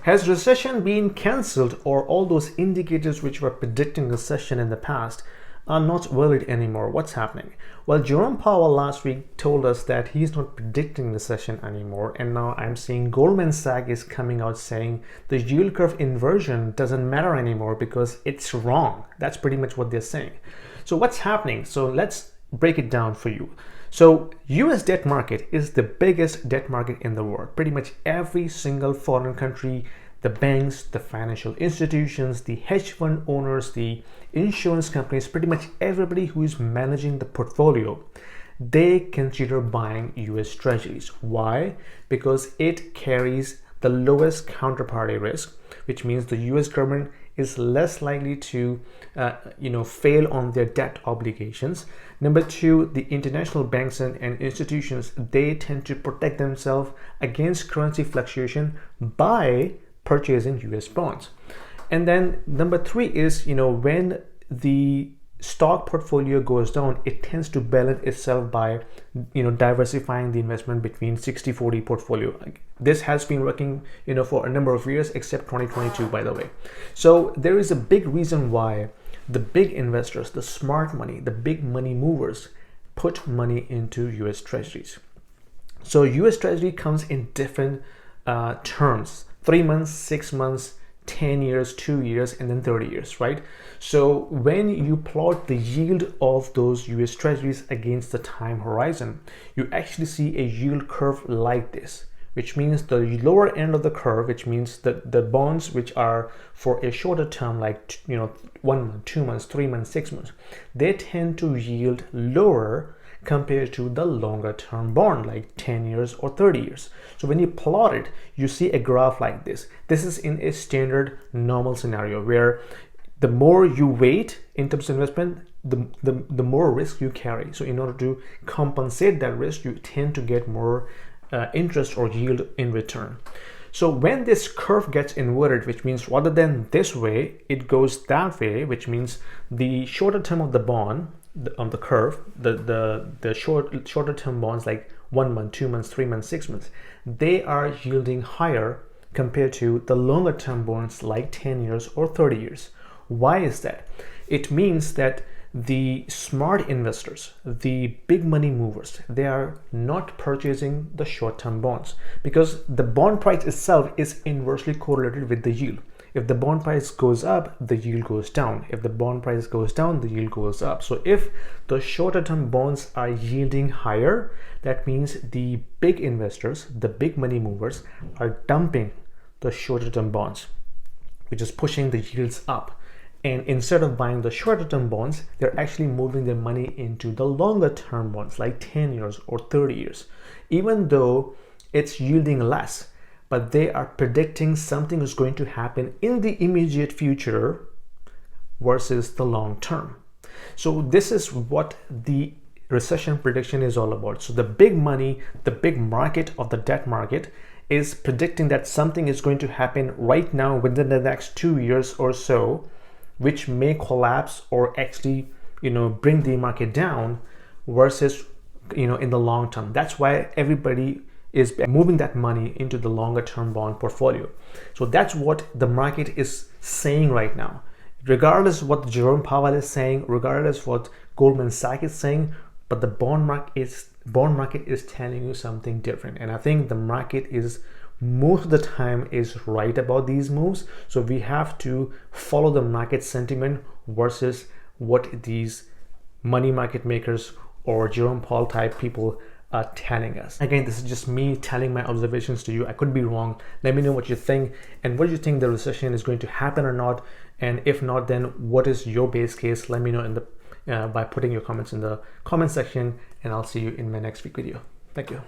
Has recession been cancelled, or all those indicators which were predicting recession in the past are not valid anymore? What's happening? Well, Jerome Powell last week told us that he's not predicting recession anymore, and now I'm seeing Goldman Sachs is coming out saying the yield curve inversion doesn't matter anymore because it's wrong. That's pretty much what they're saying. So what's happening? So let's break it down for you. So US debt market is the biggest debt market in the world. Pretty much every single foreign country, the banks, the financial institutions, the hedge fund owners, the insurance companies, pretty much everybody who is managing the portfolio, they consider buying US treasuries. Why? Because it carries the lowest counterparty risk, which means the US government is less likely to fail on their debt obligations. Number two, the international banks and institutions, they tend to protect themselves against currency fluctuation by purchasing US bonds. And then number three is, when the stock portfolio goes down, it tends to balance itself by diversifying the investment between 60-40 portfolio. This has been working for a number of years, except 2022, by the way. So there is a big reason why the big investors, the smart money, the big money movers put money into US treasuries. So US treasury comes in different terms: 3 months, 6 months, 10 years, 2 years, and then 30 years, right? So when you plot the yield of those US treasuries against the time horizon, you actually see a yield curve like this, which means the lower end of the curve, which means that the bonds which are for a shorter term, like 1 month, 2 months, 3 months, 6 months, they tend to yield lower compared to the longer term bond, like 10 years or 30 years. So when you plot it, you see a graph like this. This is in a standard normal scenario where the more you wait in terms of investment, the more risk you carry. So in order to compensate that risk, you tend to get more interest or yield in return. So when this curve gets inverted, which means rather than this way, it goes that way, which means the shorter term of the bond on the curve, the shorter term bonds like 1 month, 2 months, 3 months, 6 months, they are yielding higher compared to the longer term bonds like 10 years or 30 years. Why is that? It means that the smart investors, the big money movers, they are not purchasing the short-term bonds because the bond price itself is inversely correlated with the yield. If the bond price goes up, the yield goes down. If the bond price goes down, the yield goes up. So if the shorter term bonds are yielding higher, that means the big investors, the big money movers, are dumping the shorter term bonds, which is pushing the yields up. And instead of buying the shorter term bonds, they're actually moving their money into the longer term bonds like 10 years or 30 years, even though it's yielding less. But they are predicting something is going to happen in the immediate future versus the long term. So this is what the recession prediction is all about. So the big money, the big market of the debt market is predicting that something is going to happen right now within the next 2 years or so, which may collapse or actually bring the market down versus in the long term. That's why everybody is moving that money into the longer term bond portfolio. So that's what the market is saying right now. Regardless of what Jerome Powell is saying, regardless what Goldman Sachs is saying, but the bond market is telling you something different. And I think the market is most of the time is right about these moves. So we have to follow the market sentiment versus what these money market makers or Jerome Powell type people are telling us. Again, this is just me telling my observations to you. I could be wrong. Let me know what you think, and what do you think the recession is going to happen or not, and if not, then what is your base case? Let me know in the by putting your comments in the comment section, and I'll see you in my next week video. Thank you.